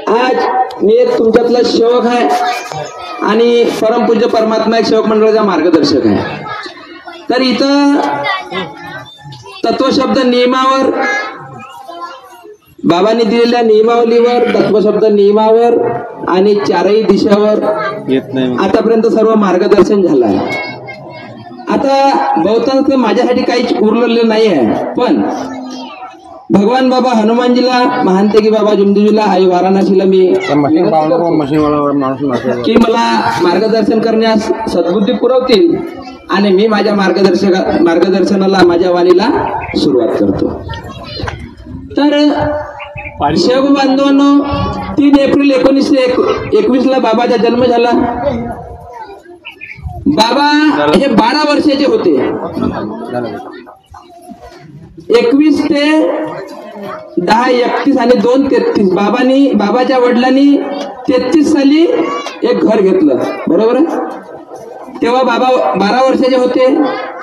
आज मी एक तुमच्यातला सेवक आहे आणि परमपूज्य परमात्मा एक सेवक मंडळाचा मार्गदर्शक आहे. तर इथं तत्वशब्द नियमावर, बाबांनी दिलेल्या नियमावलीवर, तत्वशब्द नियमावर आणि चारही दिशावर आतापर्यंत सर्व मार्गदर्शन झालं आहे. आता बहुतांश माझ्यासाठी काहीच उरलेलं नाही आहे, पण भगवान बाबा हनुमानजीला, महानतेगी बाबा जुमदीजीला, आई वाराणसीला मी की मला मार्गदर्शन करण्यास सद्बुद्धी पुरवतील आणि मी माझ्या मार्गदर्शनाला, माझ्या वाणीला सुरुवात करतो. तर सेवक बांधवांनो, 3 एप्रिल 1921 ला बाबाचा जन्म झाला. बाबा हे 12 वर्षाचे होते. 21 ते 10-31 आणि 2-33 बाबाच्या वडिलांनी 33 साली एक घर घेतलं, बरोबर आहे. तेव्हा बाबा 12 वर्षाचे होते.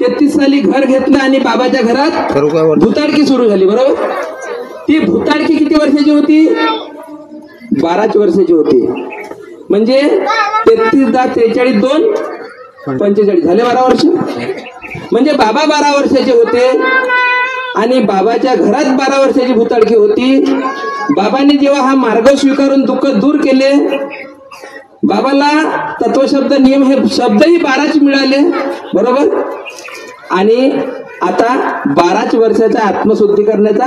33 साली घर घेतलं आणि बाबाच्या घरात भुताडकी सुरू झाली, बरोबर. ती भुताडकी किती वर्षाची होती? 12 वर्षाची होती. म्हणजे 33 × 43 2 45 झाले 12 वर्ष. म्हणजे बाबा 12 वर्षाचे होते आणि बाबाच्या घरात 12 वर्षाची भुताडकी होती. बाबांनी जेव्हा हा मार्ग स्वीकारून दुःख दूर केले, बाबाला तत्वशब्द नियम हे शब्दही 12च मिळाले, बरोबर. आणि आता 12 वर्षाचा आत्मशुद्धी करण्याचा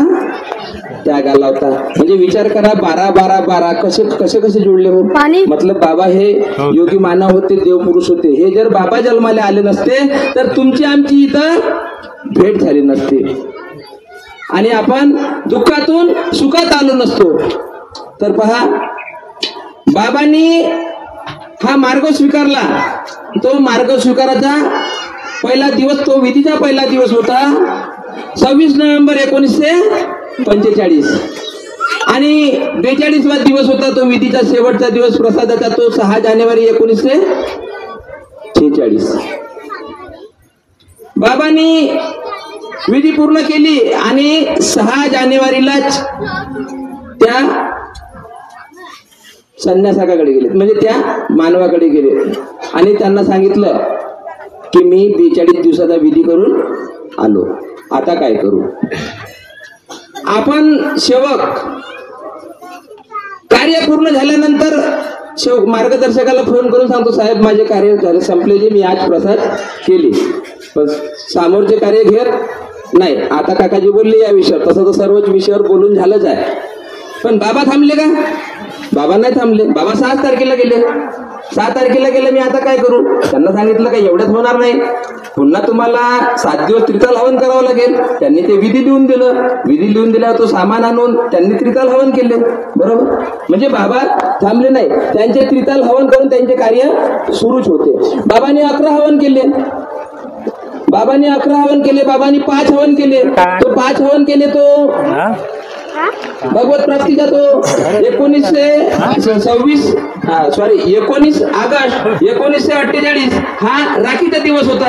त्याग आला होता. म्हणजे विचार करा, 12 कसे जुळले हो. मतलब बाबा हे योगी मानव होते, देवपुरुष होते. हे जर बाबा जन्माला आले नसते तर तुमची आमची इथं भेट झाली नसते आणि आपण दुःखातून सुखात आलो नसतो. तर पहा, बाबांनी हा मार्ग स्वीकारला. तो मार्ग स्वीकाराचा पहिला दिवस, तो विधीचा पहिला दिवस होता 26 नोव्हेंबर 1945 आणि 42वा दिवस होता तो विधीचा शेवटचा दिवस प्रसादाचा, तो 6 जानेवारी 1946. बाबांनी विधी पूर्ण केली आणि 6 जानेवारीलाच त्या संन्यासाकडे गेले, म्हणजे त्या मानवाकडे गेले आणि त्यांना सांगितलं की मी 42 दिवसाचा विधी करून आलो, आता काय करू. आपण सेवक कार्य पूर्ण झाल्यानंतर सेवक मार्गदर्शकाला फोन करून सांगतो, साहेब माझे कार्य झाले, संपले, जे मी आज प्रसाद केली, पण समोरचे कार्य घेत नाही. आता काकाजी बोलले या विषयावर, तसं तर सर्वच विषयावर बोलून झालंच आहे. पण बाबा थांबले का? बाबा नाही थांबले. बाबा 6 तारखेला गेले. 6 तारखेला गेले. मी आता काय करू? त्यांना सांगितलं का एवढंच होणार नाही, पुन्हा तुम्हाला 7 दिवस त्रिकाल हवन करावं लागेल. त्यांनी ते विधी लिहून दिलं. विधी लिहून दिल्यावर तो सामान आणून त्यांनी त्रिकाल हवन केले, बरोबर. म्हणजे बाबा थांबले नाही, त्यांचे त्रिकाल हवन करून त्यांचे कार्य सुरूच होते. बाबांनी 11 हवन केले. बाबांनी 11 हवन केले. बाबांनी 5 हवन केले. तो 5 हवन केले तो भगवत प्राप्तीचा तो 19 ऑगस्ट 1948 हा राखीचा दिवस होता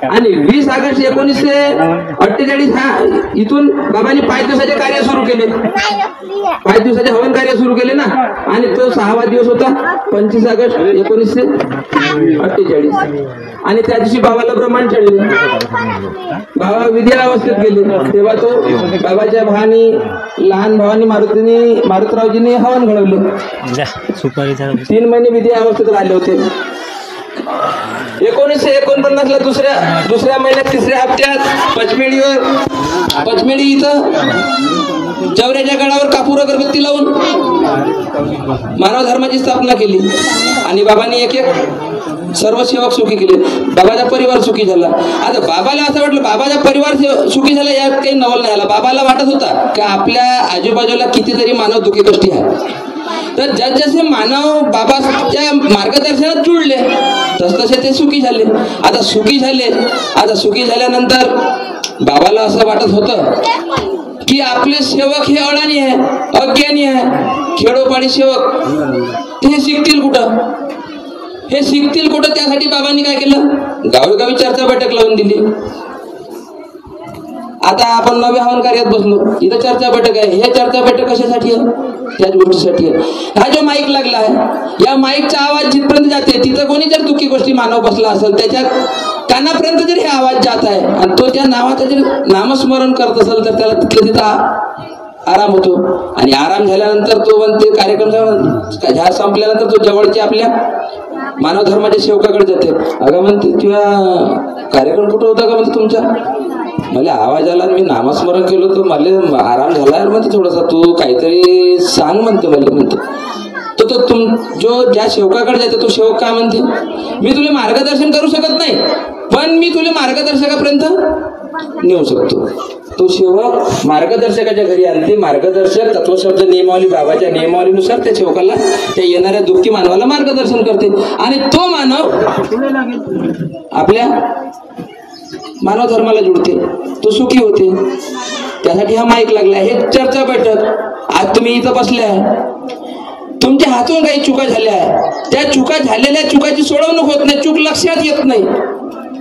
आणि 20 ऑगस्ट 1948 हा इथून बाबांनी 5 दिवसाचे कार्य सुरू केले. 5 दिवसाचे हवन कार्य सुरू केले ना, आणि तो 6वा दिवस होता 25 ऑगस्ट 1948 आणि त्या दिवशी बाबाला ब्रह्मांड चढले. बाबा विधी अवस्थेत गेले. तेव्हा तो बाबाच्या भावानी, लहान भावानी मारुतरावजींनी हवन घडवले. 3 महिने विधी अवस्थेत राहिले होते. 1949 ला दुसऱ्या महिन्यात 3ऱ्या हप्त्यात पचमेडी इथं चौऱ्याच्या गडावर कापूर अगरबत्ती लावून मानव धर्माची स्थापना केली आणि बाबांनी एक सर्व सेवक सुखी केले. बाबाचा परिवार सुखी झाला. आता बाबाला असं वाटलं बाबाचा परिवार सुखी झाला, यात काही नवल नाही आला. बाबाला वाटत होता की आपल्या आजूबाजूला कितीतरी मानव दुखी कष्टी आहे. तर जसे मानव बाबाच्या मार्गदर्शनात जुळले तसतसे ते सुखी झाले. आता सुखी झाल्यानंतर बाबाला असं वाटत होतं की आपले सेवक हे अडाणी आहे, अज्ञानी आहे, खेडोपाडी सेवक, हे शिकतील कुठं? त्यासाठी बाबांनी काय केलं? गावोगावी चर्चा बैठक लावून दिली. आता आपण नव्या हवन कार्यात बसलो, इथं चर्चा बैठक आहे. हे चर्चा बैठक कशासाठी आहे? त्याच गोष्टीसाठी हा जो माईक लागला आहे, या माईकचा आवाज जिथपर्यंत जाते तिथं कोणी जर दुःखी गोष्टी मानव बसला असेल त्याच्या कानापर्यंत जर हे आवाज जात आहे आणि तो त्या नावाचं जर नामस्मरण करत असेल तर त्याला तिथलं तिथं आराम होतो. आणि आराम झाल्यानंतर तो म्हणते कार्यक्रम ह्या संपल्यानंतर तो जवळच्या आपल्या मानव धर्माच्या सेवकाकडे जाते. अगं म्हणते तुझ्या कार्यक्रम कुठं होता का म्हणते तुमचा, मला आवाज आला मी नामस्मरण केलं तर मला आराम झाला म्हणते थोडासा, तू काहीतरी सांग म्हणते मला म्हणते. तो जो ज्या सेवकाकडे जाते तो सेवक काय म्हणते, मी तुला मार्गदर्शन करू शकत नाही पण मी तुला मार्गदर्शकापर्यंत नेऊ शकतो. तो सेवक मार्गदर्शकाच्या घरी आणते. मार्गदर्शक तत्वशब्द नियमावली बाबाच्या नियमावलीनुसार त्या सेवकाला त्या येणाऱ्या दुःखी मानवाला मार्गदर्शन करते आणि तो मानव आपल्या मानव धर्माला जुळते, तो सुखी होते. त्यासाठी हा माईक लागला. हे चर्चा बैठक. आज तुम्ही इथं बसले आहे, तुमच्या हातून काही चुका झाल्या आहे, त्या चुका झालेल्या चुकाची सोडवणूक होत नाही, चूक लक्षात येत नाही.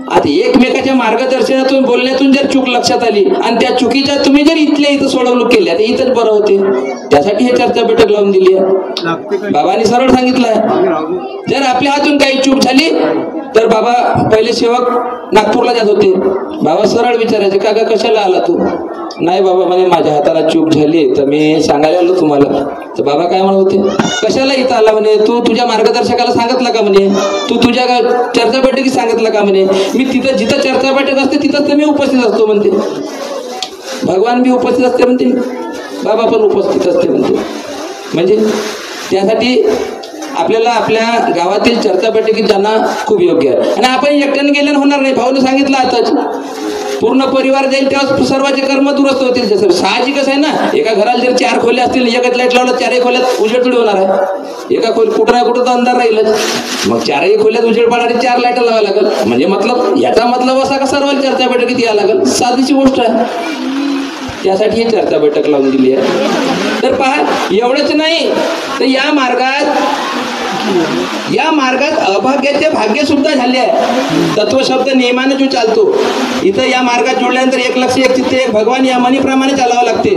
आता एकमेकाच्या मार्गदर्शनातून बोलण्यातून जर चूक लक्षात आली आणि त्या चुकीच्या तुम्ही जर इथल्या इथं सोडवणूक केली तर इथंच बरं होते. त्यासाठी हे चर्चा बैठक लावून दिली आहे. बाबांनी सरळ सांगितलं आहे, जर आपल्या हातून काही चूक झाली तर बाबा पहिले सेवक नागपूरला जात होते. बाबा सरळ विचारायचे, काका कशाला आला तू? नाही बाबा म्हणे माझ्या हाताला चूक झाली तर मी सांगायला आलो तुम्हाला. तर बाबा काय म्हणत होते, कशाला इथं आला म्हणे, तू तुझ्या मार्गदर्शकाला सांगितलं का म्हणे, तू तुझ्या चर्चा बैठकीत सांगितलं का म्हणे, मी तिथं जिथं चर्चा बैठक असते तिथंच तर मी उपस्थित असतो म्हणते. भगवान बी उपस्थित असते म्हणते, बाबा पण उपस्थित असते म्हणते. म्हणजे त्यासाठी आपल्याला आपल्या गावातील चर्चा बैठकीत जाणं खूप योग्य आहे. आणि आपण एकट्याने गेल्यानं होणार नाही. भाऊने सांगितलं आताच, पूर्ण परिवार जाईल तेव्हा सर्वांचे कर्म दुरुस्त होतील. जसं साहजिकच आहे ना, एका घराला जर 4 खोल्या असतील, एकच लाईट लावलं 4ही खोल्यात उजेड थोडी होणार आहे. एका कुठं ना कुठं तर अंधार राहीलच. मग 4ही खोल्यात उजेड पाडणारी 4 लाईट लावावं लागेल. म्हणजे मतलब याचा मतलब असा का सर्वांना चर्चा बैठकीत यावं लागेल, साधीची गोष्ट आहे. त्यासाठी ही चर्चा बैठक लावून दिली आहे. तर पहा, एवढंच नाही तर या मार्गात अभाग्याचे भाग्य सुद्धा झाले आहे. तत्वशब्द नियमाने जो चालतो, इथं या मार्गात जुळल्यानंतर 1 लक्ष 1 चित्त 1 भगवान या म्हणीप्रमाणे चालावं लागते.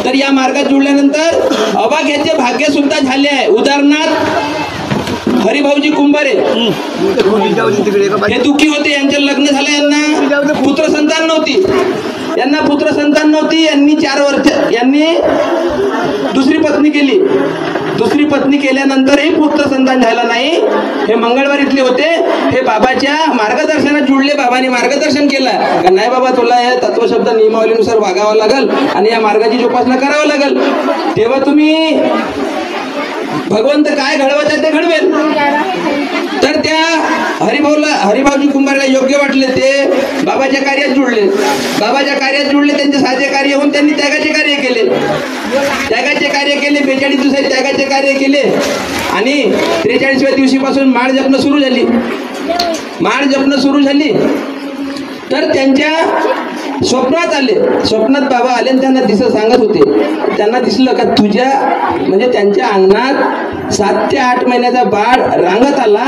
तर या मार्गात जुळल्यानंतर अभाग्याचे भाग्य सुद्धा झाले आहे. उदाहरणार्थ हरिभाऊजी कुंभारे हे दुःखी होते, यांचे लग्न झालं, यांना पुत्र संतान नव्हती. यांनी 4 वर्ष यांनी दुसरी पत्नी केली. दुसरी पत्नी केल्यानंतरही पुत्र संतान झाला नाही. हे मंगळवार इथले होते. हे बाबाच्या मार्गदर्शनात जुळले. बाबांनी मार्गदर्शन केलं का नाही बाबा तुला हे तत्वशब्द नियमावलीनुसार वागावं लागल आणि या मार्गाची जोपासना करावं लागल. तेव्हा तुम्ही भगवंत काय घडवायचं ते घडवेल. तर त्या हरिभाऊजी कुंभारला योग्य वाटले, ते बाबाच्या कार्यात जुळले. त्यांचे साधे कार्य होऊन त्यांनी त्यागाचे कार्य केले. 42 दिवसात त्यागाचे कार्य केले आणि 43व्या दिवशीपासून माळ जपणं सुरू झाली. तर त्यांच्या स्वप्नात आले. स्वप्नात बाबा आले आणि त्यांना सांगत होते. त्यांना दिसलं का तुझ्या म्हणजे त्यांच्या अंगणात 7 ते 8 महिन्याचा बाळ रांगत आला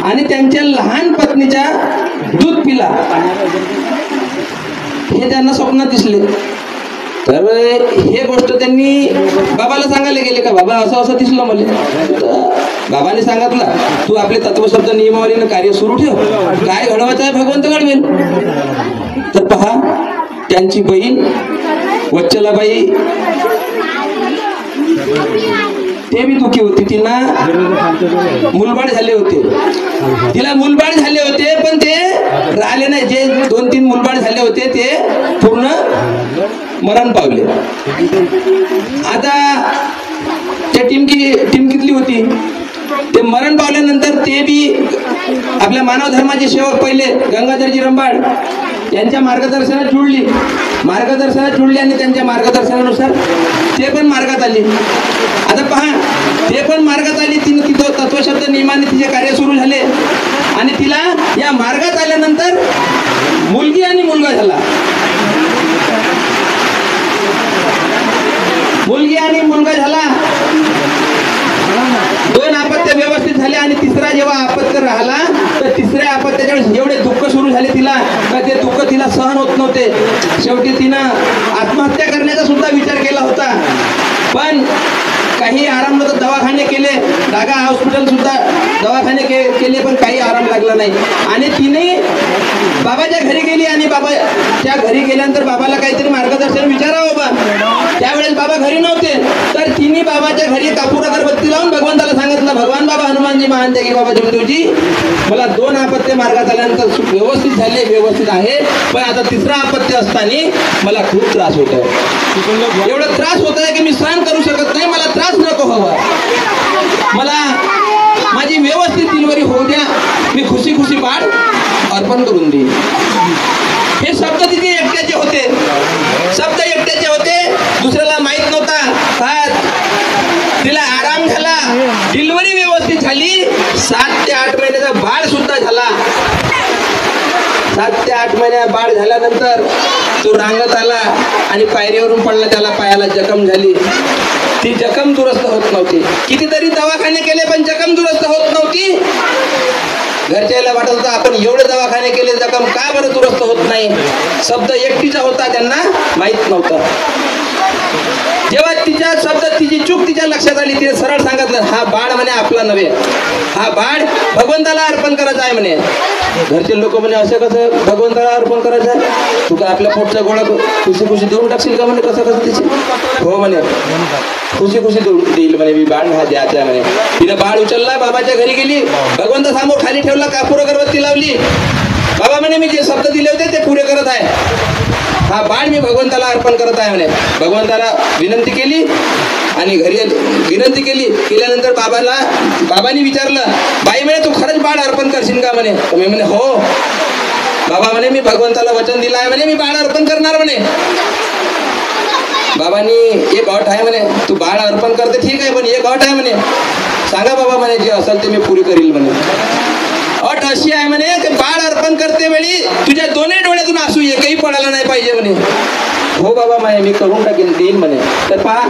आणि त्यांच्या लहान पत्नीच्या दूध पिला, हे त्यांना स्वप्नात दिसले. तर हे गोष्ट त्यांनी बाबाला सांगायला गेले का बाबा असं असं दिसलं मला. बाबाने सांगितलं तू आपले तत्वशब्द नियमावलीनं कार्य सुरू ठेव, काय घडवायचं आहे भगवंत घडवेल. तर पहा, त्यांची बहीण वत्सलाबाई ते बी दुःखी होती. तिला मूलबाळ झाले होते. पण ते राहिले नाही. जे 2-3 मूलबाळ झाले होते ते पूर्ण मरण पावले. आता त्या टिमकीतली होती. ते मरण पावल्यानंतर ते बी आपल्या मानव धर्माचे सेवक पहिले गंगाधरजी रंबाड यांच्या मार्गदर्शनात जुळली आणि त्यांच्या मार्गदर्शनानुसार ते पण मार्गात आली. आता पहा, ते पण मार्गात आली. तिथं तत्वशब्द नियमाने तिचे कार्य सुरू झाले आणि तिला या मार्गात आल्यानंतर मुलगी आणि मुलगा झाला. दोन अपत्य व्यवस्थित झाले आणि तिसरा जेव्हा अपत्य राहिला तर तिसऱ्या अपत्याच्या वेळेस एवढे दुःख सुरू झाले तिला का ते दुःख तिला सहन होत नव्हते. शेवटी तिनं आत्महत्या करण्याचा सुद्धा विचार केला होता. पण काही आराम नव्हता. दवाखाने केले, डागा हॉस्पिटल सुद्धा दवाखाने केले, पण काही आराम लागला नाही. आणि तिने बाबाच्या घरी गेली आणि बाबाच्या घरी गेल्यानंतर बाबाला काहीतरी मार्गदर्शन विचारावं बाबा. त्यावेळेस बाबा घरी नव्हते, तर तिने बाबाच्या घरी कापूर अगरबत्ती लावून भगवंताला सांगितलं, भगवान बाबा हनुमानजी महान की बाबा जमदेवजी, मला 2 अपत्य मार्गात आल्यानंतर व्यवस्थित झाले, व्यवस्थित आहे, पण आता 3रा अपत्य असताना मला खूप त्रास होत आहे. एवढा त्रास होत आहे की मी सहन करू शकत नाही. मला त्रास नको हवा, मला माझी व्यवस्थित डिलिव्हरी होऊ द्या, मी खुशी खुशी बाळ अर्पण करून देईन. हे शब्द तिथे एकट्याचे होते, शब्द एकट्याचे होते, दुसऱ्याला माहित नव्हता. तिला आराम झाला, डिलिव्हरी व्यवस्थित झाली, 7 ते 8 महिन्याचा बाळ सुद्धा झाला. 7 ते 8 महिन्या बाळ झाल्यानंतर तो रांगत आला आणि पायरीवरून पडला, त्याला पायाला जखम झाली. ती जखम दुरुस्त होत नव्हती. कितीतरी दवाखाने केले पण जखम दुरुस्त होत नव्हती. घरच्याला वाटत होतं आपण एवढे दवाखाने केले, जखम का बरं दुरुस्त होत नाही. शब्द एकटीचा होता, त्यांना माहित नव्हतं. जेव्हा तिच्या शब्द, तिची चूक तिच्या लक्षात आली, तिने सरळ सांगितलं, हा बाळ म्हणे आपला नव्हे, हा बाळ भगवंताला अर्पण करायचा आहे म्हणे. घरचे लोक म्हणे असं कसं भगवंताला अर्पण करायचं आहे, तू काय आपल्या पोटचा गोळा खुशी खुशी देऊन टाकशील का म्हणे, कसं कसं तिचे. हो म्हणे, खुशी खुशी देईल म्हणे, मी बाळ हा द्यायचा म्हणे. तिने बाळ उचलला, बाबाच्या घरी गेली, भगवंतासमोर खाली ठेवला, कापूर अगरबत्ती लावली. बाबा म्हणे मी जे शब्द दिले होते ते पुरे करत आहे, हा बाळ मी भगवंताला अर्पण करत आहे म्हणे. भगवंताला विनंती केली आणि घरी विनंती केल्यानंतर बाबांनी विचारलं, बाई म्हणे तू खरंच बाळ अर्पण करशील का म्हणे. मी म्हणे हो बाबा म्हणे, मी भगवंताला वचन दिलं आहे म्हणे, मी बाळ अर्पण करणार म्हणे. बाबांनी एक अट आहे म्हणे, तू बाळ अर्पण करते ठीक आहे, पण एक अट आहे म्हणे, सांगा बाबा म्हणे, जे असेल ते मी पुरी करील म्हणे. अट अशी आहे म्हणे की बाळ अर्पण करते वेळी तुझ्या दोन्ही डोळ्यातून आसू एकही पडायला नाही पाहिजे म्हणे. हो बाबा म्हणे, मी करून टाकेन, देईन म्हणे. तर पहा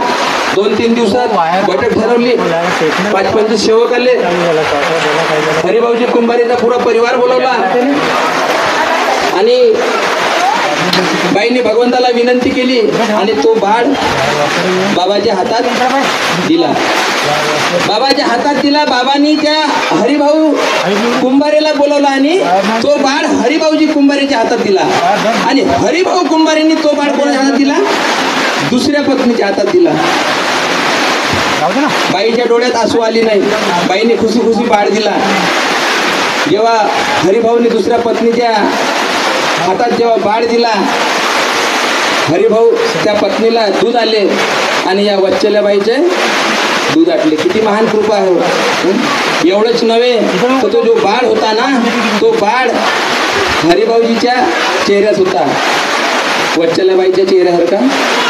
2-3 दिवसात बैठक ठरवली, 5-25 सेवक आले, हरिभाऊजी कुंभारीचा पुरा परिवार बोलवला आणि बाईंनी भगवंताला विनंती केली आणि तो बाळ बाबाच्या हातात दिला. बाबाच्या हातात दिला. बाबांनी त्या हरिभाऊ कुंभारेला बोलवला आणि तो बाळ हरिभाऊजी कुंभारेच्या हातात दिला. आणि हरिभाऊ कुंभारेंनी तो बाळ कोणाच्या हातात दिला, दुसऱ्या पत्नीच्या हातात दिला. बाईच्या डोळ्यात आसू आली नाही, बाईने खुशी खुशी बाळ दिला. जेव्हा हरिभाऊनी दुसऱ्या पत्नीच्या हातात जेव्हा बाळ दिला, हरिभाऊ त्या पत्नीला दूध आले आणि या वत्सल्याबाईचे दूध आटले. किती महान कृपा आहे. एवढंच नव्हे तर तो जो बाळ होता ना, तो बाळ हरिभाऊजीच्या चेहऱ्यात होता, वत्सल्याबाईच्या चेहऱ्यासारखा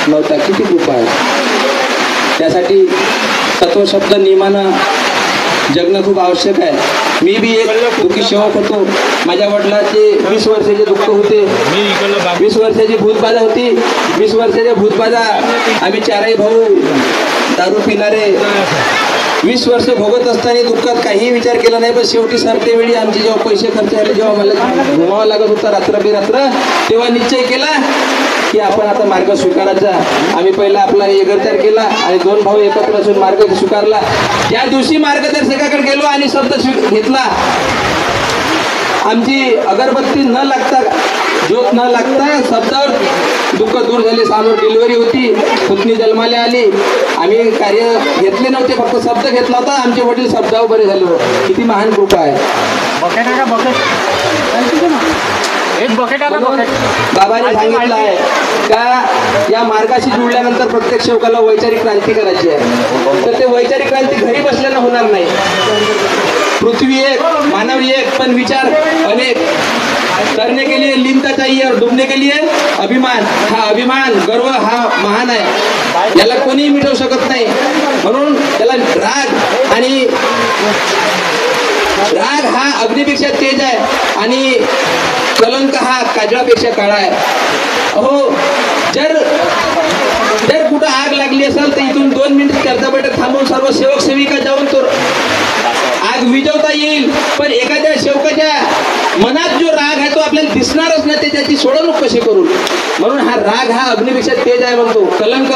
नव्हता. किती कृपा आहे. त्यासाठी सत्व शब्द नियमानं जगणं खूप आवश्यक आहे. मी बी एक दुःखी सेवक होतो. माझ्या वडिलांचे 20 वर्षाचे दुःख होते, 20 वर्षाची भूतबाधा होती. 20 वर्षाच्या भूतबाधा आम्ही 4ही भाऊ दारू पिणारे 20 वर्ष भोगत असताना दुःखात काही विचार केला नाही. पण शेवटी सरते वेळी आमचे जेव्हा पैसे खर्च झाले, जेव्हा मला घुमावं लागत होता रात्र बेरात्र, तेव्हा निश्चय केला की आपण आता मार्ग स्वीकारायचा. आम्ही पहिला आपला एगर तयार केला आणि 2 भाऊ एकत्र असून मार्ग स्वीकारला. ज्या दिवशी मार्गदर्शकाकडे गेलो आणि शब्द घेतला, आमची अगरबत्ती न लागता, ज्योत न लागता शब्दावर दुःख दूर झाले. समोर डिलिव्हरी होती, पुतणी जन्माला आली. आम्ही कार्य घेतले नव्हते, फक्त शब्द घेतला होता. आमचे वडील शब्दावर बरे झाले. किती महान कृपा आहे. बाबांनी सांगितलं आहे का या मार्गाशी जुळल्यानंतर प्रत्येक सेवकाला वैचारिक क्रांती करायची आहे. तर ते वैचारिक क्रांती घरी बसल्यानं होणार नाही. पृथ्वी एक, मानव एक, पण विचार अनेक. करने के लिए लीनता चाहिए और डूबने के लिए अभिमान. हा अभिमान, गर्व हा महान आहे, याला कोणीही मिटवू शकत नाही. म्हणून त्याला राग हा अग्नीपेक्षा तेज आहे आणि कलंक हा काजळापेक्षा काळा आहे. अहो, जर कुठं आग लागली असेल तर इथून 2 मिनिट चर्चा बैठक थांबवून सर्व सेवक सेविका जाऊन तो आग विझवता येईल. पण एखाद्या सेवकाच्या मनात जो राग आहे तो आपल्याला दिसणारच नाही, ते त्याची सोडवणूक कशी करू. म्हणून हा राग हा अग्नीपेक्षा तेज आहे म्हणतो. कलंक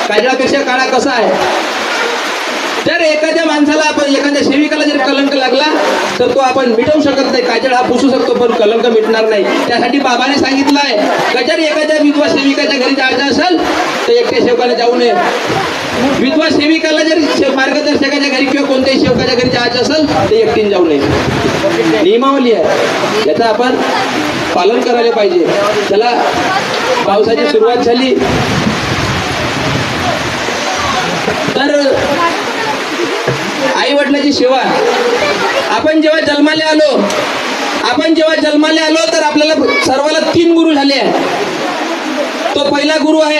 काजळापेक्षा काळा कसा आहे. जर एखाद्या माणसाला आपण एखाद्या सेविकाला जर कलंक लागला तर तो आपण मिटवू शकत नाही. काजळ हा पुसू शकतो पण कलंक मिटणार नाही. त्यासाठी बाबाने सांगितलंय का जर एखाद्या विधवा सेविकाच्या घरी जायचं असेल तर एकट्या सेवकाला जाऊ नये. विधवा सेविकाला जर मार्गदर्शकाच्या घरी किंवा कोणत्याही सेवकाच्या घरी जायचं असेल तर एकटीने जाऊ नये. नियमावली आहे, याचं आपण पालन करायला पाहिजे. चला, पावसाची सुरुवात झाली तर आई वडिलांची सेवा. आपण जेव्हा जन्माला आलो तर आपल्याला सर्वाला 3 गुरु झाले. तो पहिला गुरु आहे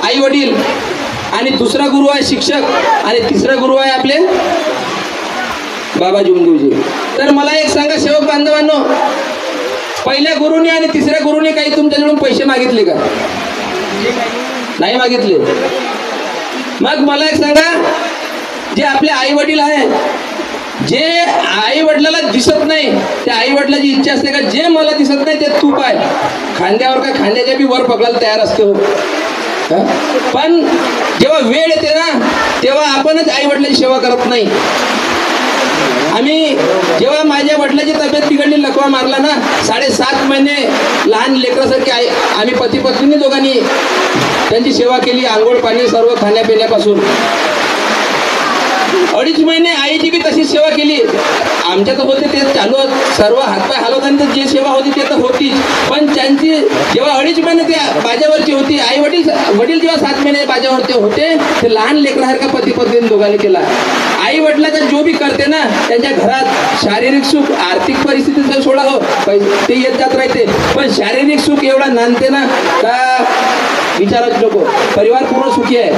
आई वडील, आणि दुसरा गुरु आहे शिक्षक, आणि तिसरा गुरु आहे आपले बाबा जीवनदेवजी. तर मला एक सांगा सेवक बांधवांनो, पहिल्या गुरुनी आणि तिसऱ्या गुरुनी काही तुमच्याकडून पैसे मागितले का? नाही मागितले. मग मला एक सांगा, जे आपले आई वडील आहे, जे आई वडिलाला दिसत नाही, त्या आई वडिलाची इच्छा असते का जे मला दिसत नाही ते तूप आहे खांद्यावर का खांद्याच्या बी वर पकडायला तयार असतो. पण जेव्हा वेळ येते ना तेव्हा आपणच आई वडिलांची सेवा करत नाही. आम्ही जेव्हा माझ्या वडिलांची तब्येत बिघडली, लकवा मारला ना, 7.5 महिने लहान लेकरासारखे आम्ही पती पत्नीने दोघांनी त्यांची सेवा केली. आंघोळ पाणी सर्व खाण्यापिण्यापासून. 2.5 महिने आईची बी तशीच सेवा केली. आमच्या तर होते ते चालू सर्व हातपाय हलवताना जे सेवा होती ते तर होतीच, पण त्यांची जेव्हा 2.5 महिने त्या बाजावरची होती, आई वडील जेव्हा 7 महिने बाजावरती होते, ते लहान लेकरासारखा पती पत्नीने दोघांनी केला. आई वडिलाचा जो बी करते ना त्यांच्या घरात शारीरिक सुख, आर्थिक परिस्थितीचं सोडा हो, ते येत जात राहते, पण शारीरिक सुख एवढा नांदते ना का विचारायचे नको. परिवार पूर्ण सुखी आहे,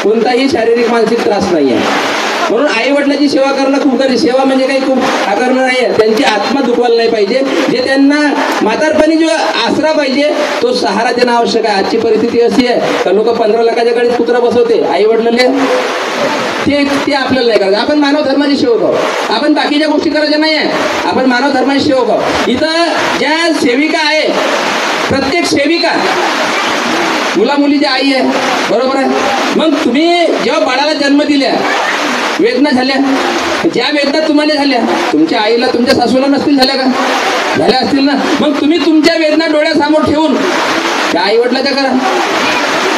कोणताही शारीरिक मानसिक त्रास नाही आहे. म्हणून आई वडिलांची सेवा करणं खूप गरजेचं. सेवा म्हणजे काही खूप आकरणं नाही आहे. त्यांची आत्मा दुखवायला नाही पाहिजे. जे त्यांना म्हातारपणी जो आसरा पाहिजे तो सहारा देणं आवश्यक आहे. आजची परिस्थिती अशी आहे का लोक 15 लाखाच्या कडे कुत्रा बसवते, आई वडिलांना ते आपल्याला नाही करायचं. आपण मानव धर्माचे सेवक आहोत. आपण बाकीच्या गोष्टी करायच्या नाही आहे, आपण मानव धर्माचे सेवक आहोत. इथं ज्या सेविका आहे, प्रत्येक सेविका मुला मुलीची आई आहे, बरोबर आहे. मग तुम्ही जेव्हा बाळाला जन्म दिल्या, वेदना झाल्या, ज्या वेदना तुम्हाला झाल्या तुमच्या आईला तुमच्या सासूला नसतील झाल्या का? झाल्या असतील ना. मग तुम्ही तुमच्या वेदना डोळ्यासमोर ठेवून त्या आई वडिलाच्या करा,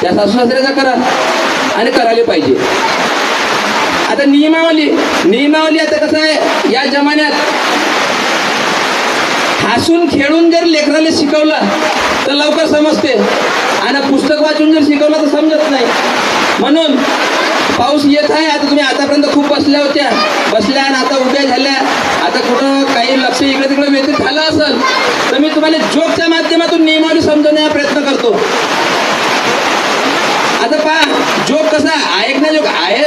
त्या सासू सासऱ्याचा करा, आणि करायला पाहिजे. आता नियमावली आता कसं आहे, या जमान्यात हसून खेळून जर लेकराला शिकवलं तर लवकर समजते, आणि पुस्तक वाचून जर शिकवलं तर समजत नाही. म्हणून पाऊस येत आहे. आता तुम्ही आतापर्यंत खूप बसल्या आणि आता उभ्या झाल्या. आता कुठं काही लक्ष इकडे तिकडे व्यतीत झालं असेल तर मी तुम्हाला जोकच्या माध्यमातून नियमावली समजवण्याचा प्रयत्न करतो. आता पहा, जोक कसा ऐकण्याजोग आहे,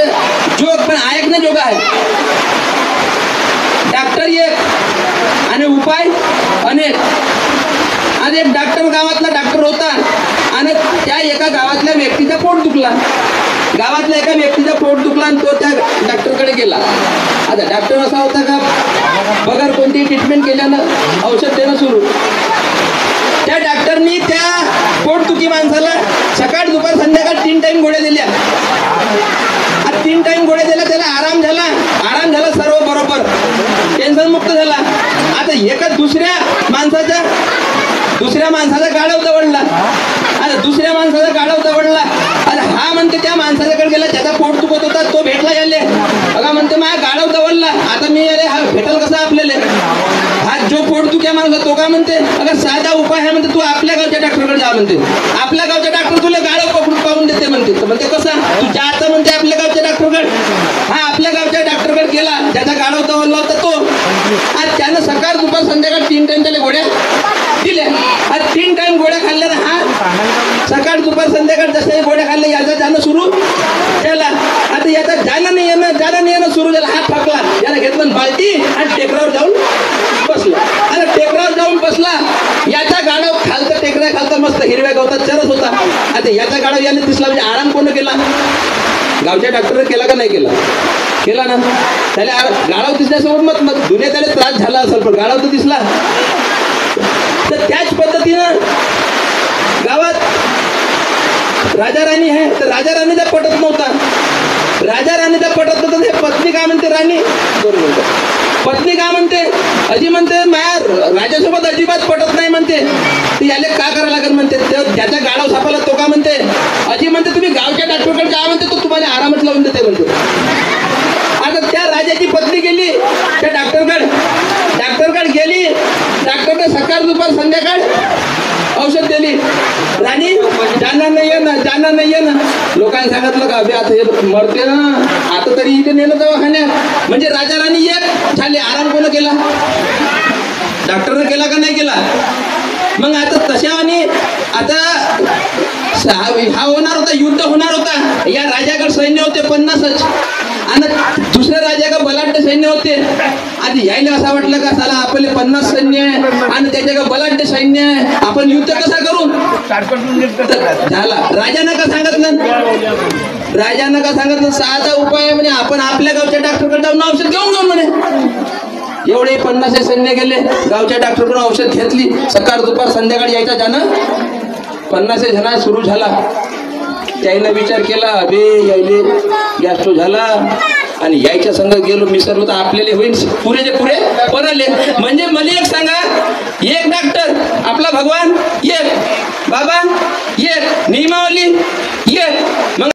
जोक पण ऐकण्याजोग आहे. डॉक्टर एक आणि उपाय अनेक. आज एक गावातला डॉक्टर होता, आणि त्या एका गावातल्या व्यक्तीचा पोट दुखला. आणि तो त्या डॉक्टरकडे गेला. आता डॉक्टर असा होता का बगर कोणती ट्रीटमेंट केल्यानं औषध देणं सुरू. त्या डॉक्टरनी त्या पोटदुखी माणसाला सकाळ दुपार संध्याकाळ 3 टाइम गोळ्या दिल्या. 3 टाइम गोळ्या दिल्या, त्याला आराम झाला सर्व बरोबर, टेन्शन मुक्त झाला. आता एका दुसऱ्या माणसाचा गाढव दवडला. आता हा म्हणते त्या माणसाच्याकडे गेला, त्याचा पोट दुखत होता, तो भेटला याले. बघा म्हणते माझा गाढव दवडला, आता मी अरे हा भेटल कसा आपल्याला. हा जो पोट दुख्या माणूस तो का म्हणते अगं साधा उपाय आहे म्हणते, तू आपल्या गावच्या डॉक्टरकडे जा म्हणते. आपल्या गावच्या डॉक्टर तुला गाढव पकडून पाहून देते म्हणते. तर म्हणते कसा तू जाता म्हणते आपल्या गावच्या डॉक्टरकडे. हा आपल्या गावच्या डॉक्टरकडे गेला, ज्याचा गाढव दवडला होता तो. आज त्यानं सकाळ दुपार संध्याकाळ 3 टाइम त्याला गोळ्या दिल्या. आज 3 टाइम गोळ्या खाल्ल्या ना, हा सकाळ दुपार संध्याकाळ जसे गोळ्या खाल्ल्या याचं जाणं सुरू केला. आता याचा जाणं नाही येणं सुरू झालं. हात फाकला, याला घेतलं बाल्टी आणि टेकरावर जाऊन बसला. आणि टेकरावर जाऊन बसला, याचा गाढव खालतं टेकरा खालतं मस्त हिरव्या गवतात चरत होता. आता याचा गाढव याने दिसला म्हणजे आराम कोण केला? गावच्या डॉक्टरने केला का नाही केला ना. त्याला गाढव दिसल्यासोबत मग दुनिया त्याला त्रास झाला असेल, पण गाढव तर दिसला. तर त्याच पद्धतीनं गावात राजा राणी आहे, तर राजा राणीचा पटत नव्हता. राजा राणीचा पटत नव्हतं. हे पत्नी काय म्हणते राणी बरोबर, पत्नी काय म्हणते अजी म्हणते माया राजासोबत अजिबात पटत नाही म्हणते. ती याले का करायला लागेल म्हणते. ज्याचा गाडा सापडला तो का म्हणते अजी म्हणते तुम्ही गावच्या डॉक्टरकडे काय म्हणते तो तुम्हाला आरामच लावून देते म्हणते. आता त्या राजाची पत्नी गेली त्या डॉक्टरकडे गेली. डॉक्टरने सकाळ दुपार संध्याकाळ औषध दिली. राणी जाणार नाही ना. लोकांनी सांगितलं का अभि आता हे मरते ना, आता तरी इथे नेलं दवाखान्यात. म्हणजे राजा राणी एक झाले. आराम कोण केला, डॉक्टरने केला का नाही केला. मग आता तशावानी आता हा होणार होता, युद्ध होणार होता. या राजाकडे सैन्य होते 50च आणि दुसऱ्या राजाकडे बलाढ्य सैन्य होते. आधी यायला असं वाटलं का साला आपले 50 सैन्य आहे आणि त्याच्याकडे बलाढ्य सैन्य आहे, आपण युद्ध कसा करू. झाला. राजानं का सांगितलं साधा उपाय आहे म्हणे, आपण आपल्या गावच्या डॉक्टरकडे जाऊन औषध घेऊन म्हणे. एवढे 50 सैन्य गेले, गावच्या डॉक्टरकडून औषध घेतली. सकाळ दुपार संध्याकाळी यायचा जाणं. 50 जण सुरू झाला. त्यानं विचार केला अबे यायले गॅस्ट्रो झाला आणि यायच्या संघ गेलो मिसरलो तर आपल्याला होईल पुरेचे पुरे परले. म्हणजे मला एक सांगा, एक डॉक्टर आपला भगवान एक, बाबा एक, नियमावली एक, मग